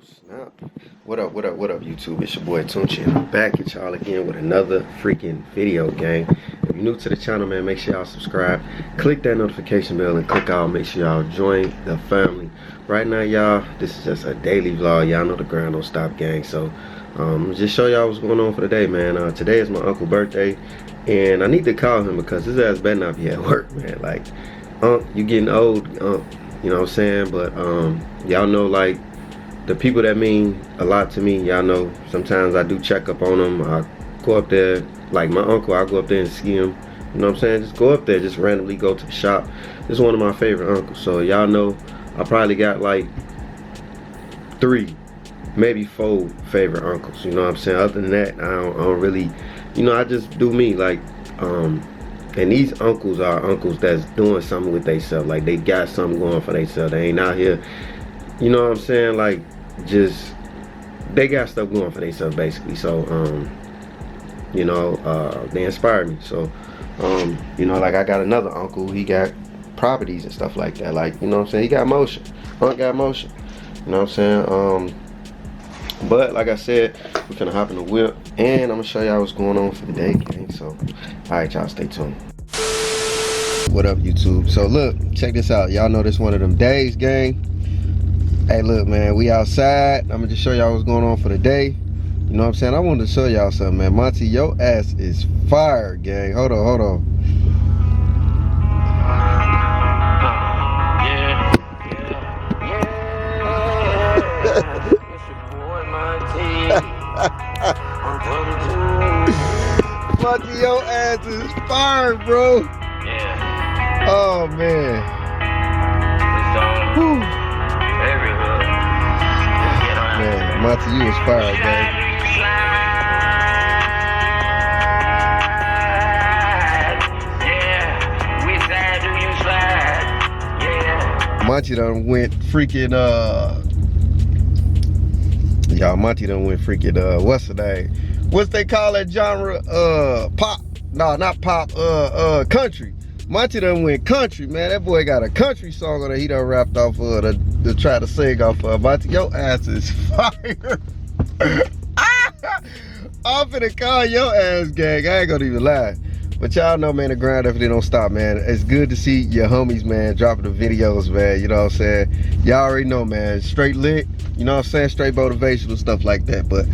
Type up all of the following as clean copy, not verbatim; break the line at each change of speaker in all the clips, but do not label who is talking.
Snap. What up, YouTube? It's your boy TuneChee, and I'm back at y'all again with another freaking video, gang. If you're new to the channel, man, make sure y'all subscribe. Click that notification bell and click all. Make sure y'all join the family. Right now, y'all, this is just a daily vlog. Y'all know the grind don't stop, gang. So, just show y'all what's going on for the day, man. Today is my uncle's birthday, and I need to call him because his ass better not be at work, man. Like, you getting old, you know what I'm saying? But, y'all know, like, the people that mean a lot to me, y'all know, sometimes I do check up on them. I go up there, like my uncle, I go up there and see him. You know what I'm saying? Just go up there, just randomly go to the shop. This is one of my favorite uncles. So y'all know, I probably got like 3, maybe 4 favorite uncles. You know what I'm saying? Other than that, I don't really, you know, I just do me. Like, and these uncles are uncles that's doing something with themselves. Like, they got something going for themselves. They ain't out here, you know what I'm saying? Like, just, they got stuff going for themselves, basically. So, you know, they inspire me. So, you know, like, I got another uncle, he got properties and stuff like that. Like, you know what I'm saying? He got motion. Unc got motion. You know what I'm saying? But like I said, we're gonna hop in the whip and I'm gonna show y'all what's going on for the day, gang. So, alright, y'all, stay tuned. What up, YouTube? So look, check this out. Y'all know this one of them days, gang. Hey, look, man, we outside. I'm gonna just show y'all what's going on for the day. You know what I'm saying? I wanted to show y'all something, man. Monty, your ass is fire, gang. Hold on. Monty, your ass is fire, bro.
Yeah.
Oh, man. Whew. Man, Monty, you was fire, gang. Monty done went freaking, y'all, Monty done went freaking, what's the name? What's they call that genre? Pop. No, not pop, country. Monty done went country, man. That boy got a country song on it. He done rapped off to try to sing off of. Monty, your ass is fire. I'm finna call your ass, gang. I ain't gonna even lie. But y'all know, man, the grind definitely don't stop, man. It's good to see your homies, man, dropping the videos, man. You know what I'm saying? Y'all already know, man. Straight lit, you know what I'm saying? Straight motivational stuff like that. But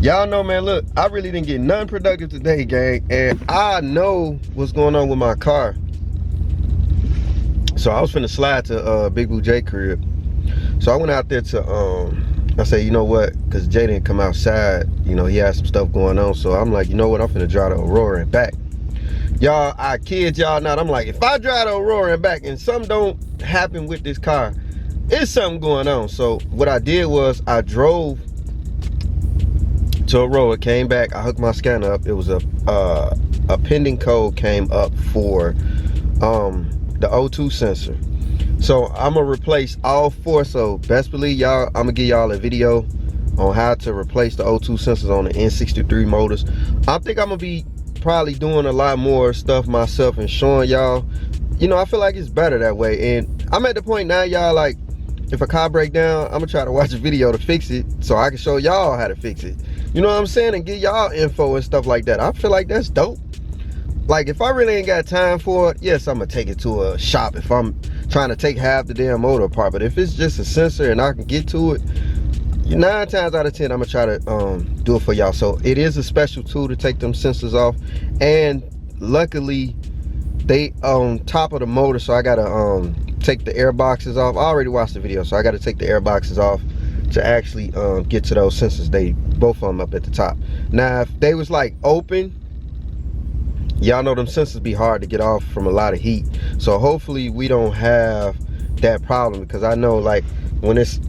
y'all know, man, look, I really didn't get nothing productive today, gang. And I know what's going on with my car. So I was finna slide to Big Blue J crib. So I went out there to, I said, you know what? Because Jay didn't come outside. You know, he had some stuff going on. So I'm like, you know what? I'm finna drive to Aurora and back. Y'all, I kid y'all not. I'm like, if I drive to Aurora and back and something don't happen with this car, it's something going on. So what I did was I drove to Aurora, came back, I hooked my scanner up. It was a pending code came up for the O2 sensor. So I'm gonna replace all 4. So best believe y'all, I'm gonna give y'all a video on how to replace the O2 sensors on the N63 motors. I think I'm gonna be probably doing a lot more stuff myself and showing y'all. You know, I feel like it's better that way. And I'm at the point now, y'all, like, if a car break down, I'm gonna try to watch a video to fix it so I can show y'all how to fix it. You know what I'm saying? And get y'all info and stuff like that. I feel like that's dope. Like, if I really ain't got time for it, yes, I'm gonna take it to a shop if I'm trying to take half the damn motor apart. But if it's just a sensor and I can get to it, 9 times out of 10, I'm gonna try to do it for y'all. So it is a special tool to take them sensors off. And luckily, they on top of the motor, so I gotta take the air boxes off. I already watched the video, so I gotta take the air boxes off to actually get to those sensors. They both of them up at the top. Now, if they was like open, y'all know them sensors be hard to get off from a lot of heat. So hopefully we don't have that problem, because I know, like, when it's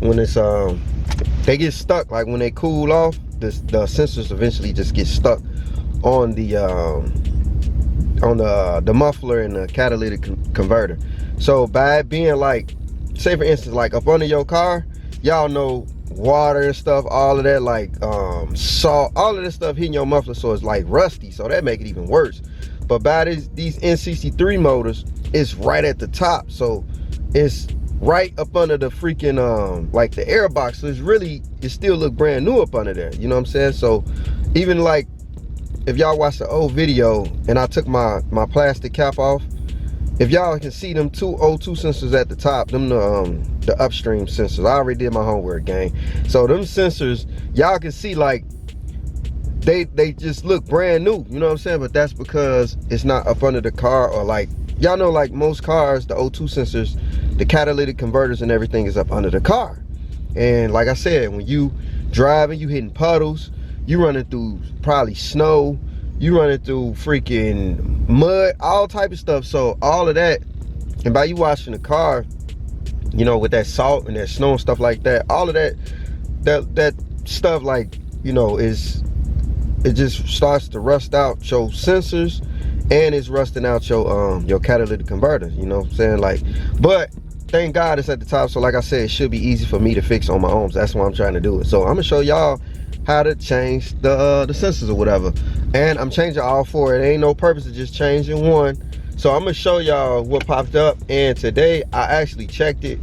they get stuck. Like, when they cool off, the sensors eventually just get stuck on the muffler and the catalytic converter. So by it being, like, say for instance, like up under your car, y'all know water and stuff, all of that, like salt, all of this stuff hitting your muffler, so it's like rusty, so that make it even worse. But by these N63 motors, it's right at the top, so it's right up under the freaking like the air box. So it still look brand new up under there. You know what I'm saying? So even like if y'all watch the old video and I took my plastic cap off, if y'all can see them two O2 sensors at the top, them the upstream sensors. I already did my homework, gang. So them sensors, y'all can see like they just look brand new, you know what I'm saying? But that's because it's not up under the car, or like, y'all know, like most cars, the O2 sensors, the catalytic converters and everything is up under the car. And like I said, when you driving, you hitting puddles, you running through probably snow, you running through freaking mud, all type of stuff. So all of that, and by you washing the car, you know, with that salt and that snow and stuff like that, all of that stuff, like, you know, it just starts to rust out your sensors, and it's rusting out your catalytic converters, you know what I'm saying? Like, but thank God it's at the top. So like I said, it should be easy for me to fix on my own. So that's why I'm trying to do it. So I'm gonna show y'all how to change the sensors or whatever, and I'm changing all four. It ain't no purpose of just changing one. So I'm gonna show y'all what popped up, and today I actually checked it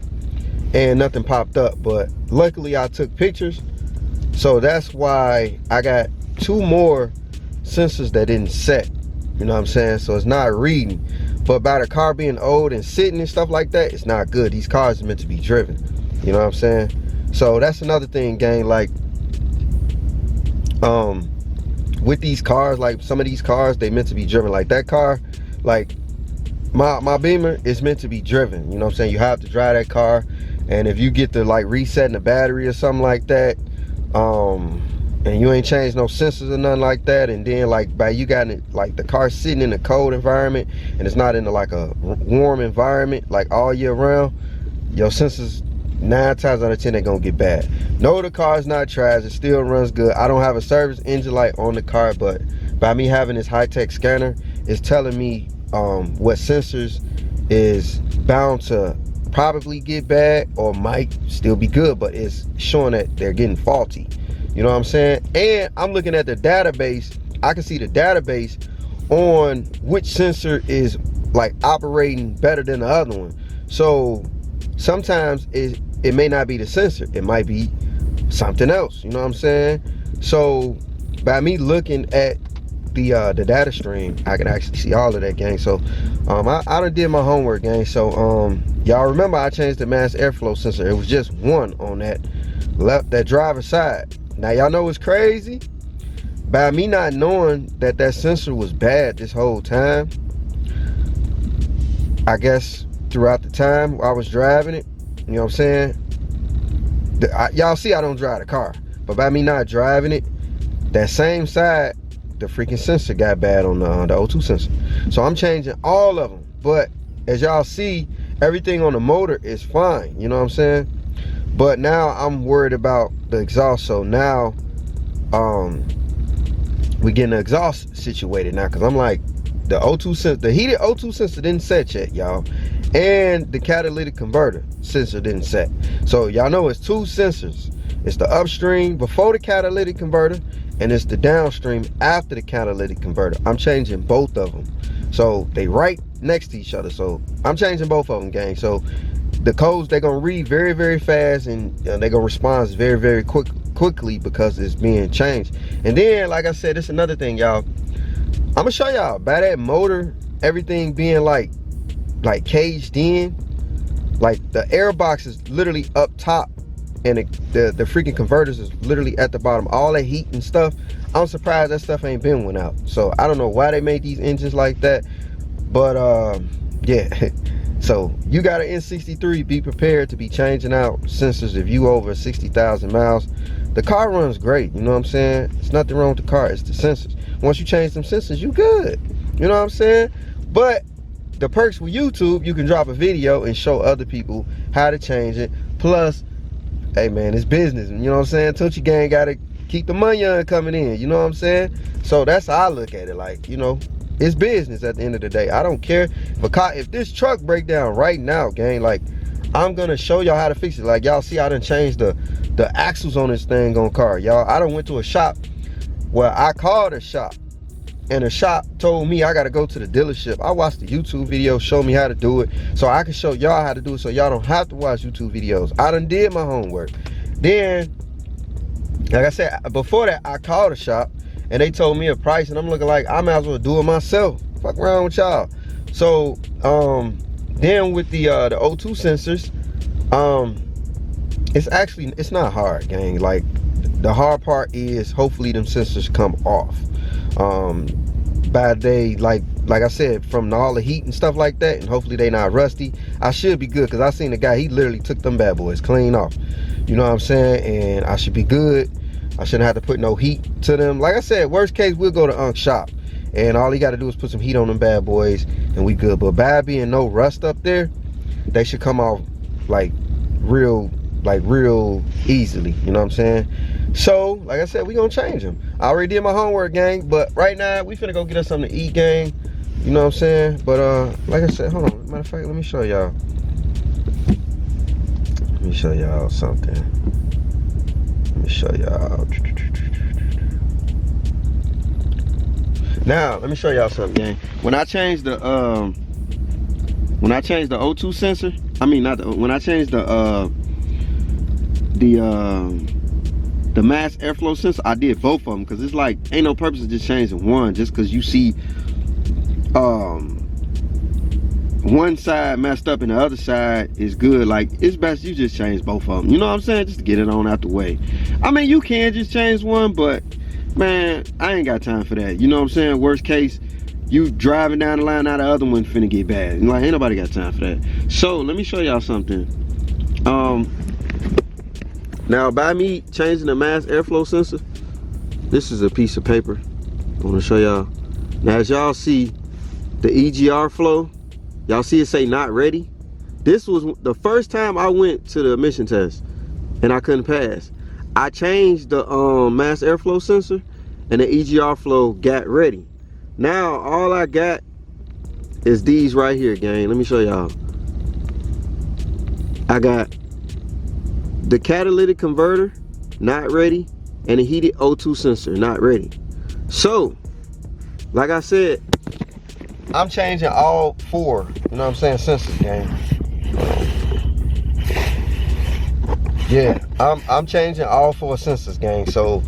and nothing popped up, but luckily I took pictures, so that's why I got 2 more sensors that didn't set, you know what I'm saying? So it's not reading. But by the car being old and sitting and stuff like that, it's not good. These cars are meant to be driven, you know what I'm saying? So that's another thing, gang. Like with these cars, like some of these cars, they meant to be driven. Like that car, like my Beamer is meant to be driven, you know what I'm saying? You have to drive that car, and if you get to like resetting the battery or something like that, and you ain't changed no sensors or nothing like that, and then like by you got it, like the car sitting in a cold environment and it's not in like a warm environment like all year round, your sensors 9 times out of 10 they're gonna get bad. No, the car's not trash, it still runs good. I don't have a service engine light on the car, but by me having this high-tech scanner, it's telling me what sensors is bound to probably get bad or might still be good, but it's showing that they're getting faulty. You know what I'm saying? And I'm looking at the database. I can see the database on which sensor is like operating better than the other one. So sometimes it may not be the sensor. It might be something else. You know what I'm saying? So by me looking at the data stream, I can actually see all of that, gang. So I done did my homework, gang. So y'all remember I changed the mass airflow sensor. It was just one on that driver's side. Now y'all know what's crazy? By me not knowing that sensor was bad this whole time, I guess throughout the time I was driving it, you know what I'm saying? Y'all see I don't drive the car, but by me not driving it, that same side, the freaking sensor got bad on the O2 sensor. So I'm changing all of them, but as y'all see, everything on the motor is fine, you know what I'm saying? But now I'm worried about the exhaust. So now we getting the exhaust situated now, because I'm like, the O2 sensor, the heated O2 sensor didn't set yet, y'all, and the catalytic converter sensor didn't set. So y'all know it's 2 sensors. It's the upstream before the catalytic converter, and it's the downstream after the catalytic converter. I'm changing both of them, so they right next to each other. So I'm changing both of them, gang. So the codes, they're gonna read very, very fast, and they're gonna respond very, very quickly because it's being changed. And then, like I said, it's another thing, y'all. I'm gonna show y'all by that motor, everything being like caged in, like the air box is literally up top, and the freaking converters is literally at the bottom. All that heat and stuff, I'm surprised that stuff ain't been went out. So I don't know why they made these engines like that, but yeah. So you got an N63, be prepared to be changing out sensors if you over 60,000 miles. The car runs great, you know what I'm saying? It's nothing wrong with the car, it's the sensors. Once you change them sensors, you good, you know what I'm saying? But the perks with YouTube, you can drop a video and show other people how to change it. Plus, hey man, it's business, you know what I'm saying? TuneChee gang gotta keep the money coming in, you know what I'm saying? So that's how I look at it, like, you know, it's business at the end of the day. I don't care if this truck break down right now, gang, like, I'm gonna show y'all how to fix it. Like, y'all see I done changed the axles on this thing on car, y'all. I done went to a shop where I called a shop and the shop told me I gotta go to the dealership. I watched the YouTube video, show me how to do it, so I can show y'all how to do it, so y'all don't have to watch YouTube videos. I done did my homework. Then, like I said, before that, I called the shop, and they told me a price, and I'm looking like I might as well do it myself. Fuck around with y'all. So, then with the O2 sensors, it's not hard, gang. Like, the hard part is hopefully them sensors come off by day, like I said, from all the heat and stuff like that, and hopefully they not rusty. I should be good, because I seen the guy, he literally took them bad boys clean off, you know what I'm saying, and I should be good. I shouldn't have to put no heat to them. Like I said, worst case, we'll go to Unc's shop, and all he got to do is put some heat on them bad boys, and we good. But by being no rust up there, they should come off like real easily, you know what I'm saying. So like I said, we gonna change them. I already did my homework, gang, but right now we finna go get us something to eat, gang, you know what I'm saying. But like I said, hold on, matter of fact, let me show y'all something. Let me show y'all. Now let me show y'all something, gang. When I changed the O2 sensor, I mean not the, when I changed the mass airflow sensor, I did both of them, because it's like ain't no purpose of just changing one just because you see one side messed up and the other side is good. Like, it's best you just change both of them, you know what I'm saying, just to get it on out the way. I mean, you can just change one, but man, I ain't got time for that, you know what I'm saying. Worst case, you driving down the line, now the other one finna get bad, and like, ain't nobody got time for that. So let me show y'all something. Now, by me changing the mass airflow sensor, this is a piece of paper I want to show y'all. Now, as y'all see the EGR flow, y'all see it say not ready. This was the first time I went to the emission test and I couldn't pass. I changed the mass airflow sensor and the EGR flow got ready. Now all I got is these right here, gang. Let me show y'all. I got the catalytic converter not ready and the heated O2 sensor not ready. So like I said, I'm changing all four, you know what I'm saying, sensors, gang. Yeah, I'm changing all four sensors, gang. So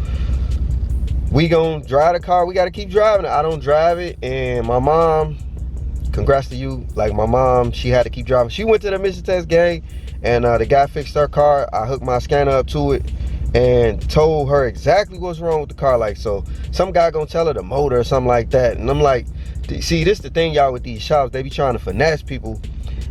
we gonna drive the car. We gotta keep driving it. I don't drive it, and my mom, congrats to you. Like, my mom, she had to keep driving. She went to the emission test, gang, and the guy fixed her car. I hooked my scanner up to it and told her exactly what's wrong with the car. Like, so some guy gonna tell her the motor or something like that, and I'm like, see, this the thing, y'all, with these shops, they be trying to finesse people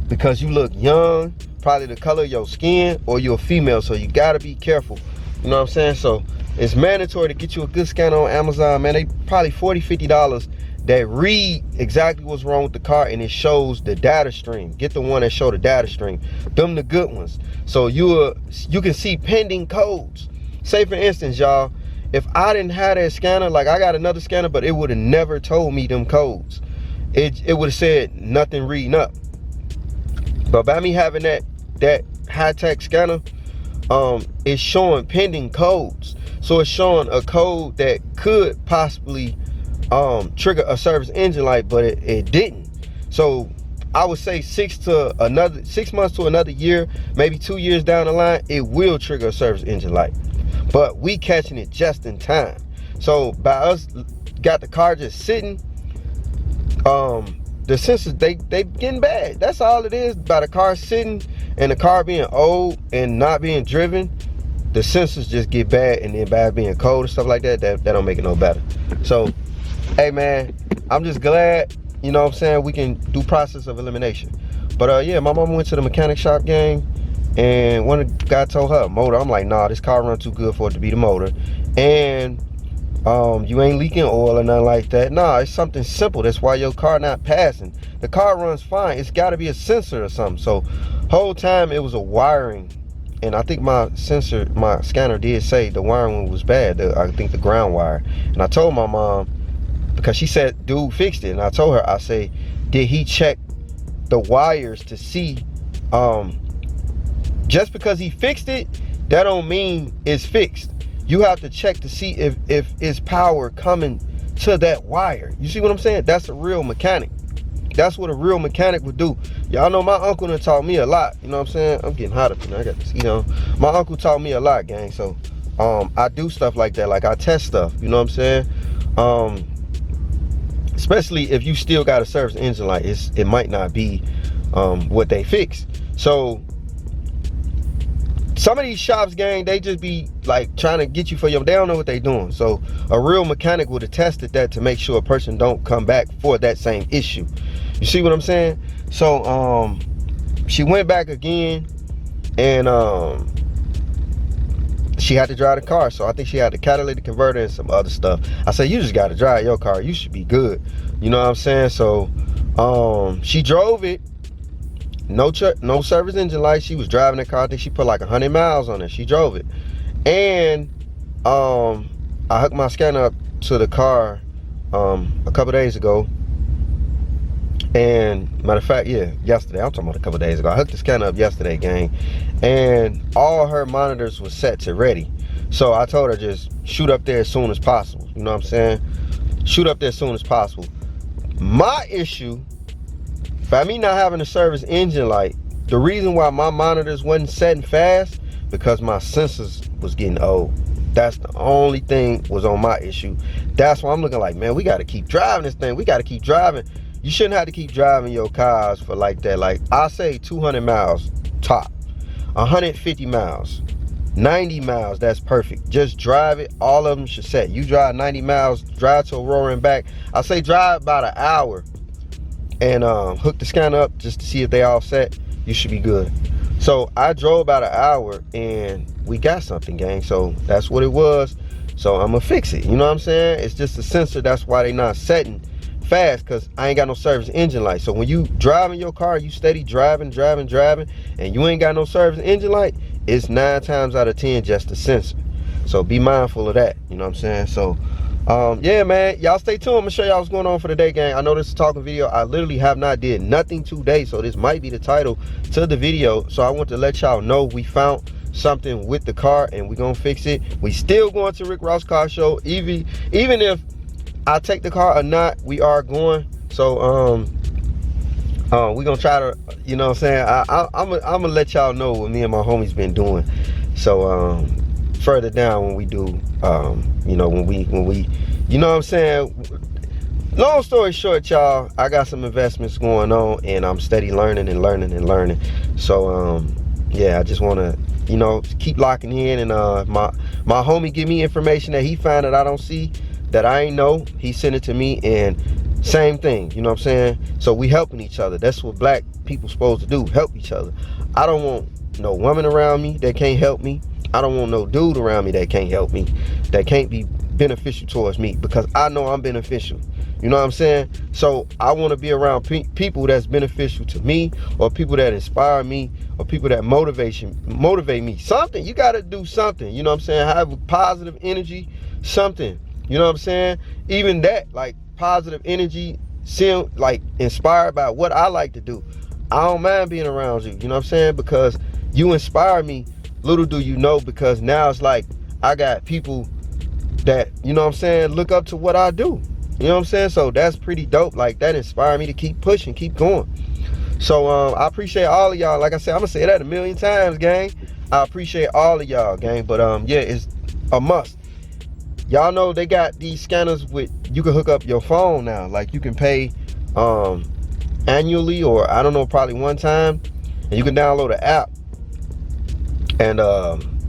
because you look young, probably the color of your skin, or you're a female, so you gotta be careful, you know what I'm saying. So it's mandatory to get you a good scanner on Amazon, man. They probably $40–50 that read exactly what's wrong with the car, and it shows the data stream. Get the one that show the data stream, them the good ones, so you can see pending codes. Say for instance, y'all, if I didn't have that scanner, like I got another scanner, but it would have never told me them codes. It would have said nothing reading up. But by me having that high-tech scanner, it's showing pending codes. So it's showing a code that could possibly trigger a service engine light, but it didn't. So I would say 6 months to another year, maybe 2 years down the line, it will trigger a service engine light. But we catching it just in time. So by us got the car just sitting, the sensors, they getting bad. That's all it is. By the car sitting and the car being old and not being driven, the sensors just get bad. And then by being cold and stuff like that, that don't make it no better. So hey man, I'm just glad, you know what I'm saying, we can do process of elimination. But yeah, my mom went to the mechanic shop, gang, and one of the guy told her motor. I'm like, nah, this car run too good for it to be the motor, and you ain't leaking oil or nothing like that. Nah, it's something simple. That's why your car not passing. The car runs fine. It's got to be a sensor or something. So whole time it was a wiring, and I think my scanner did say the wiring was bad. I think the ground wire. And I told my mom, because she said dude fixed it, and I told her, I say, did he check the wires to see? Just because he fixed it, that don't mean it's fixed. You have to check to see if it's power coming to that wire. You see what I'm saying? That's a real mechanic. That's what a real mechanic would do. Y'all know my uncle done taught me a lot. You know what I'm saying? I'm getting hot up here. I got this heat on. My uncle taught me a lot, gang. So I do stuff like that. Like I test stuff. You know what I'm saying? Especially if you still got a service engine light, it might not be what they fix. So some of these shops, gang, they just be like trying to get you for your, they don't know what they doing. So a real mechanic would have tested that to make sure a person don't come back for that same issue. You see what I'm saying? So she went back again, and she had to drive the car. So I think she had the catalytic converter and some other stuff. I said, you just got to drive your car. You should be good. You know what I'm saying? So she drove it. No service engine light. She was driving the car. I think she put like 100 miles on it. She drove it. And I hooked my scanner up to the car a couple days ago. And matter of fact, yeah, yesterday. I'm talking about a couple days ago. I hooked the scanner up yesterday, gang. And all her monitors was set to ready. So I told her just shoot up there as soon as possible. You know what I'm saying? Shoot up there as soon as possible. My issue, by me not having a service engine light, the reason why my monitors wasn't setting fast, because my sensors was getting old. That's the only thing was on my issue. That's why I'm looking like, man, we got to keep driving this thing. We got to keep driving. You shouldn't have to keep driving your cars for like that. Like I say 200 miles top, 150 miles, 90 miles, that's perfect. Just drive it. All of them should set. You drive 90 miles, drive to Aurora and back. I say drive about an hour and hook the scanner up just to see if they all set. You should be good. So I drove about an hour and we got something, gang. So that's what it was. So I'm gonna fix it. You know what I'm saying? It's just a sensor. That's why they not setting fast, because I ain't got no service engine light. So when you driving your car, you steady driving, and you ain't got no service engine light, it's 9 times out of 10 just a sensor. So be mindful of that. You know what I'm saying? So yeah, man, y'all stay tuned. I'm gonna show y'all what's going on for the day, gang. I know this is a talking video. I literally have not did nothing today, so this might be the title to the video. So I want to let y'all know we found something with the car and we gonna fix it. We still going to Rick Ross Car Show, even if I take the car or not, we are going. So we gonna try to, you know what I'm saying, I'm gonna let y'all know what me and my homies been doing. So further down when we do, you know, when we, you know what I'm saying. Long story short, y'all, I got some investments going on and I'm steady learning. So yeah, I just want to, you know, keep locking in. And my homie give me information that he found that I don't see, that I ain't know. He sent it to me, and same thing, you know what I'm saying? So we helping each other. That's what black people supposed to do, help each other. I don't want no woman around me that can't help me. I don't want no dude around me that can't help me, that can't be beneficial towards me, because I know I'm beneficial. You know what I'm saying? So I want to be around people that's beneficial to me, or people that inspire me, or people that motivate me. Something, you got to do something, you know what I'm saying? Have positive energy, something. You know what I'm saying? Even that, like positive energy, like inspired by what I like to do. I don't mind being around you, you know what I'm saying? Because you inspire me, little do you know, because now it's like I got people that, you know what I'm saying, look up to what I do. You know what I'm saying? So that's pretty dope. Like that inspired me to keep pushing, keep going. So I appreciate all of y'all. Like I said, I'm gonna say that 1,000,000 times, gang. I appreciate all of y'all, gang. But yeah, it's a must. Y'all know they got these scanners with, you can hook up your phone now. Like you can pay annually, or I don't know, probably one time, and you can download an app. And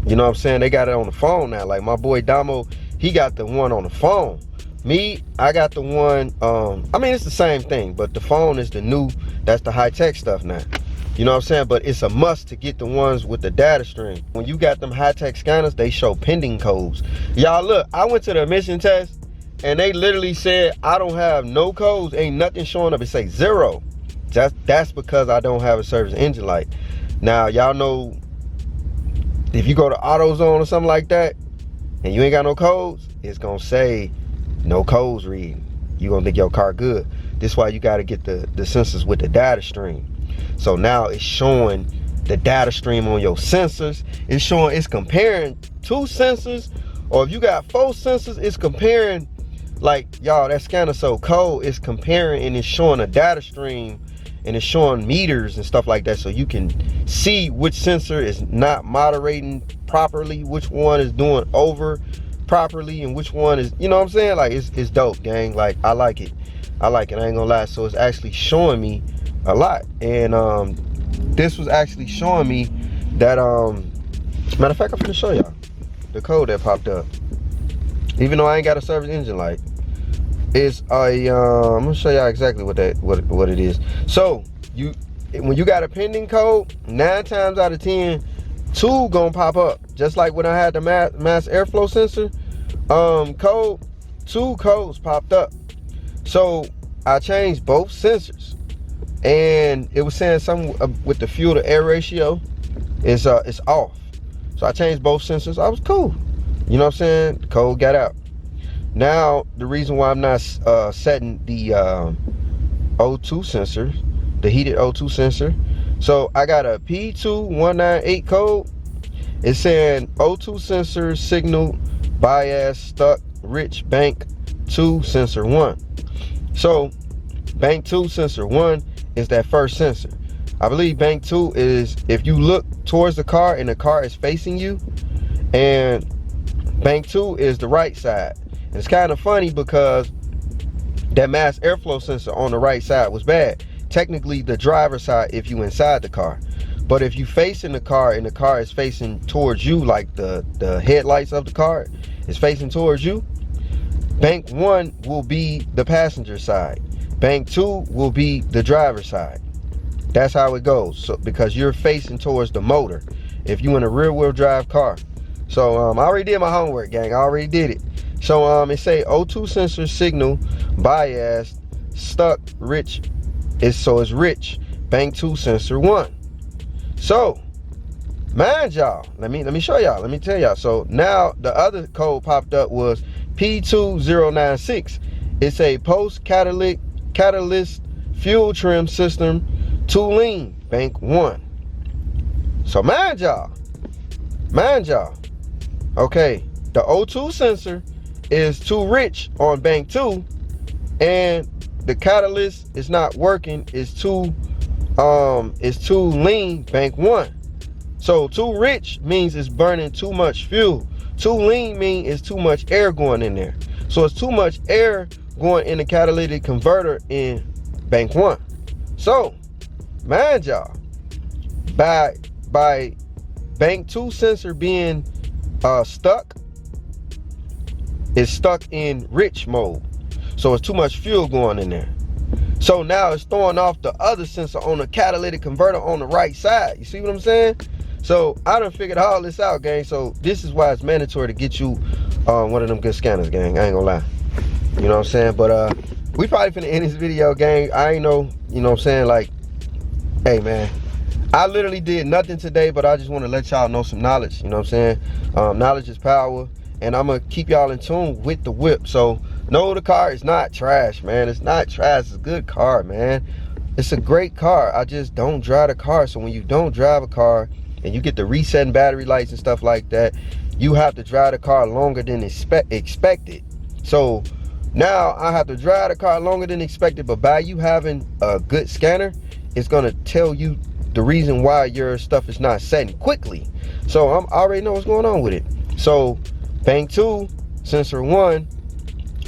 you know what I'm saying, they got it on the phone now. Like my boy Damo, he got the one on the phone. Me, I got the one, I mean, it's the same thing, but the phone is the new, that's the high-tech stuff now. You know what I'm saying? But it's a must to get the ones with the data stream. When you got them high-tech scanners, they show pending codes. Y'all look, I went to the emission test and they literally said I don't have no codes, ain't nothing showing up. It say 0. That's because I don't have a service engine light. Now y'all know, if you go to AutoZone or something like that and you ain't got no codes, it's gonna say no codes reading. You gonna think your car good. This is why you gotta get the sensors with the data stream. So now it's showing the data stream on your sensors. It's showing, it's comparing 2 sensors, or if you got 4 sensors, it's comparing like, y'all, that scanner so cold, it's comparing and it's showing a data stream and it's showing meters and stuff like that, so you can see which sensor is not moderating properly, which one is doing over properly, and which one is, you know what I'm saying? Like, it's dope, gang. Like, I like it. I ain't gonna lie. So it's actually showing me a lot. And this was actually showing me that matter of fact, I'm gonna show y'all the code that popped up. Even though I ain't got a service engine light, it's a I'm gonna show y'all exactly what it is. So when you got a pending code, 9 times out of 10, 2 gonna pop up. Just like when I had the mass airflow sensor code, 2 codes popped up. So I changed both sensors, and it was saying something with the fuel to air ratio is it's off. So I changed both sensors. I was cool. You know what I'm saying? The code got out. Now the reason why I'm not setting the O2 sensor, the heated O2 sensor. So I got a P2198 code. It's saying O2 sensor signal bias stuck rich bank 2 sensor 1. So bank 2 sensor 1 is that first sensor. I believe bank 2 is if you look towards the car and the car is facing you, and bank 2 is the right side. And it's kind of funny because that mass airflow sensor on the right side was bad. Technically the driver's side if you inside the car. But if you facing the car and the car is facing towards you, like the headlights of the car is facing towards you, bank 1 will be the passenger side. Bank 2 will be the driver's side. That's how it goes. So because you're facing towards the motor if you in a rear wheel drive car. So I already did my homework, gang. I already did it. So it say O2 sensor signal bias stuck rich. It's rich. Bank 2 sensor 1. So mind y'all, let me show y'all, let me tell y'all. So now the other code popped up was P2096. It's a post catalyst fuel trim system too lean, bank 1. So mind y'all, okay, the O2 sensor is too rich on bank 2, and the catalyst is not working, it's too lean, bank 1. So too rich means it's burning too much fuel. Too lean means it's too much air going in there. So it's too much air going in the catalytic converter in bank 1. So mind y'all, by bank 2 sensor being stuck, it's stuck in rich mode. So it's too much fuel going in there. So now it's throwing off the other sensor on the catalytic converter on the right side. You see what I'm saying? So I done figured all this out, gang. So this is why it's mandatory to get you one of them good scanners, gang. I ain't gonna lie. You know what I'm saying? But we probably finna end this video, gang. I ain't know, you know what I'm saying? Like, hey man, I literally did nothing today, but I just want to let y'all know some knowledge. You know what I'm saying? Knowledge is power, and I'm gonna keep y'all in tune with the whip. So no, the car is not trash, man. It's not trash. It's a good car, man. It's a great car. I just don't drive the car. So when you don't drive a car and you get the resetting battery lights and stuff like that, you have to drive the car longer than expected. So now I have to drive the car longer than expected, but by you having a good scanner, it's gonna tell you the reason why your stuff is not setting quickly. So I already know what's going on with it. So bank 2 sensor 1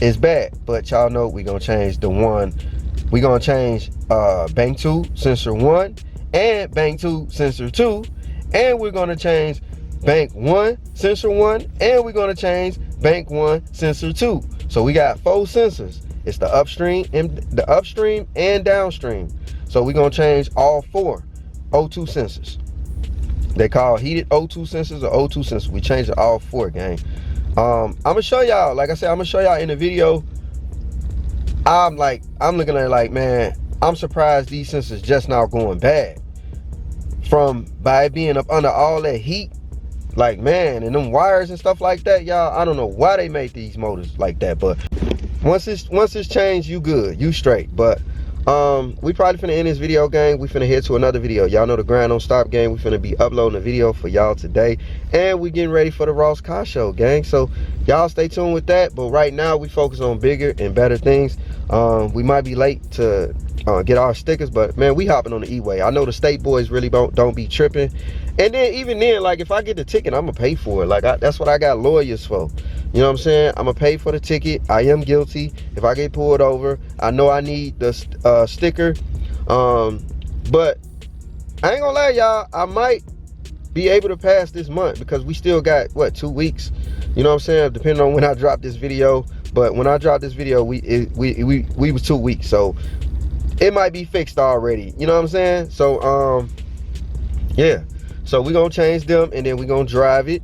is bad, but y'all know we gonna change the one. We gonna change bank 2 sensor 1 and bank 2 sensor 2, and we're gonna change bank 1 sensor 1, and we're gonna change bank 1 sensor 2. So we got 4 sensors. It's the upstream and downstream. So we're gonna change all 4 O2 sensors. They call heated O2 sensors or O2 sensors. We changed it all 4, gang. I'm gonna show y'all, like I said, I'm gonna show y'all in the video. I'm looking at it like, man, I'm surprised these sensors just now going bad by being up under all that heat. Like, man, and them wires and stuff like that, y'all, I don't know why they made these motors like that, but once it's changed, you good, you straight. But We probably finna end this video, gang. We finna head to another video. Y'all know the grind don't stop, gang. We finna be uploading a video for y'all today, and we getting ready for the Ross Car Show, gang. So y'all stay tuned with that. But right now we focus on bigger and better things. We might be late to get our stickers, but man, we hopping on the E-way. I know the state boys really don't be tripping, and then even then, like, if I get the ticket, I'm gonna pay for it. Like, that's what I got lawyers for. You know what I'm saying? I'm gonna pay for the ticket. I am guilty. If I get pulled over, I know I need the sticker. But I ain't gonna lie, y'all, I might be able to pass this month because we still got, what, 2 weeks? You know what I'm saying? Depending on when I drop this video. But when I drop this video, we was 2 weeks, so it might be fixed already. You know what I'm saying? So yeah. So we gonna change them, and then we gonna drive it,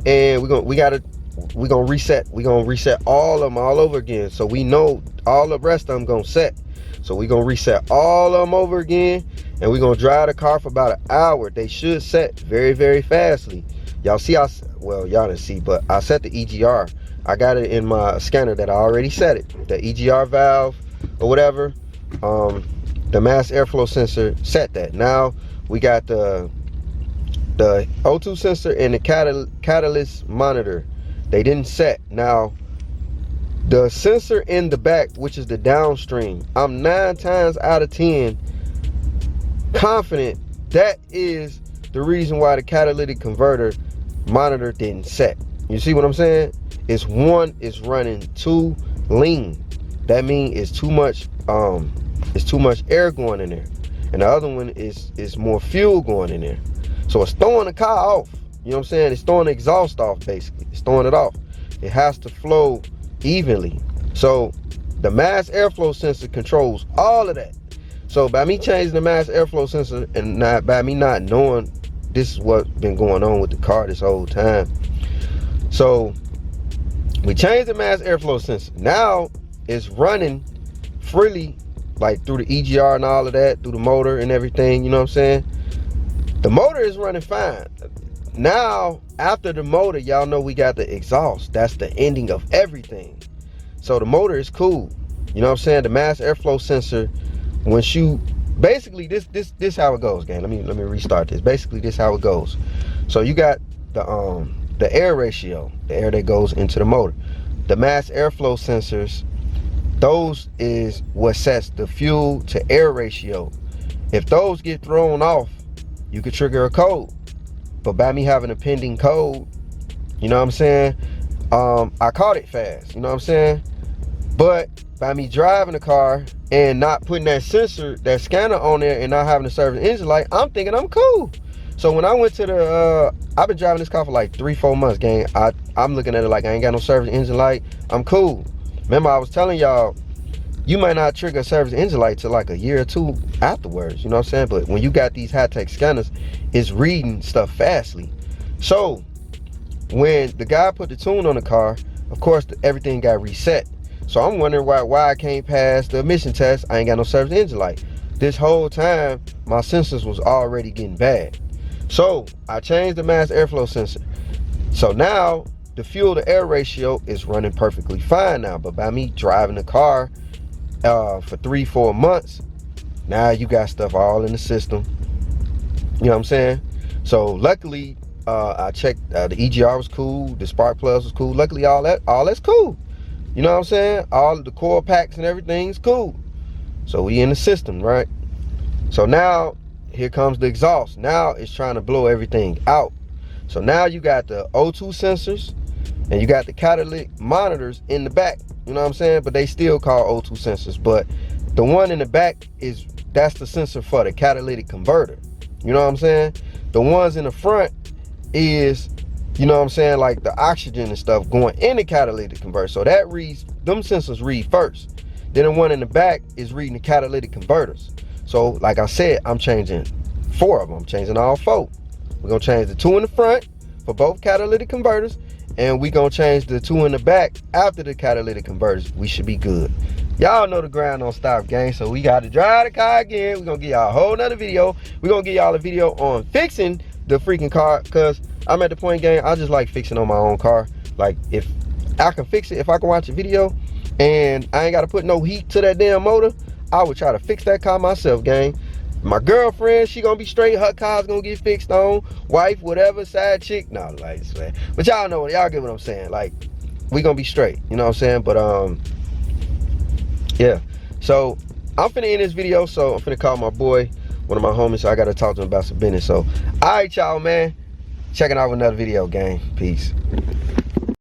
and we gonna reset all of them all over again, so we know all the rest of them gonna set. So we gonna reset all of them over again, and we gonna drive the car for about an hour. They should set very, very fastly. Y'all see, well, y'all didn't see, but I set the EGR. I got it in my scanner that I already set it, the EGR valve or whatever. The mass airflow sensor set that. Now we got the O2 sensor and the catalyst monitor. They didn't set. Now the sensor in the back, which is the downstream, I'm 9 times out of 10 confident that is the reason why the catalytic converter monitor didn't set. You see what I'm saying? It's one is running too lean. That means it's too much air going in there, and the other one is more fuel going in there. So it's throwing the car off. You know what I'm saying? It's throwing the exhaust off, basically. It's throwing it off. It has to flow evenly. So the mass airflow sensor controls all of that. So by me changing the mass airflow sensor, and by me not knowing this is what's been going on with the car this whole time. So we changed the mass airflow sensor. Now it's running freely, like through the EGR and all of that, through the motor and everything. You know what I'm saying? The motor is running fine. Now, after the motor, y'all know we got the exhaust. That's the ending of everything. So the motor is cool. You know what I'm saying? The mass airflow sensor, once you, basically this how it goes, gang. Let me restart this. Basically, this how it goes. So you got the air ratio, the air that goes into the motor. The mass airflow sensors, those is what sets the fuel to air ratio. If those get thrown off, you could trigger a code. But by me having a pending code, you know what I'm saying, I caught it fast, you know what I'm saying? But by me driving the car and not putting that sensor, that scanner on there, and not having to service the engine light, I'm thinking I'm cool. So when I went to the, I've been driving this car for like 3-4 months, gang. I'm looking at it like I ain't got no service engine light. I'm cool. Remember, I was telling y'all, you might not trigger a service engine light till like a year or 2 afterwards, you know what I'm saying? But when you got these high-tech scanners, it's reading stuff fastly. So when the guy put the tune on the car, of course everything got reset. So I'm wondering why I can't pass the emission test. I ain't got no service engine light. This whole time my sensors was already getting bad. So I changed the mass airflow sensor. So now the fuel to air ratio is running perfectly fine now. But by me driving the car for 3-4 months, now you got stuff all in the system. You know what I'm saying? So luckily I checked, the EGR was cool, the spark plugs was cool. Luckily all that's cool. You know what I'm saying? All of the core packs and everything's cool. So we in the system, right? So now here comes the exhaust. Now it's trying to blow everything out. So now you got the O2 sensors and you got the catalytic monitors in the back. You know what I'm saying? But they still call O2 sensors. But the one in the back that's the sensor for the catalytic converter. You know what I'm saying? The ones in the front is, you know what I'm saying, like the oxygen and stuff going in the catalytic converter. So that reads, them sensors read first. Then the one in the back is reading the catalytic converters. So like I said, I'm changing 4 of them. I'm changing all 4. We're gonna change the 2 in the front for both catalytic converters, and we're gonna change the 2 in the back after the catalytic converters. We should be good. Y'all know the grind don't stop, gang. So we got to drive the car again. We're gonna give y'all a whole nother video. We're gonna give y'all a video on fixing the freaking car, because I'm at the point, gang, I just like fixing on my own car. Like, if I can fix it, if I can watch a video and I ain't gotta put no heat to that damn motor, I would try to fix that car myself, gang. My girlfriend, she gonna be straight. Her car's gonna get fixed on. Wife, whatever, side chick. No, like, man. But y'all know, y'all get what I'm saying. Like, we gonna be straight. You know what I'm saying? But, yeah. So, I'm finna end this video. So, I'm finna call my boy, one of my homies. So, I gotta talk to him about some business. So, all right, y'all, man. Checking out another video, gang. Peace.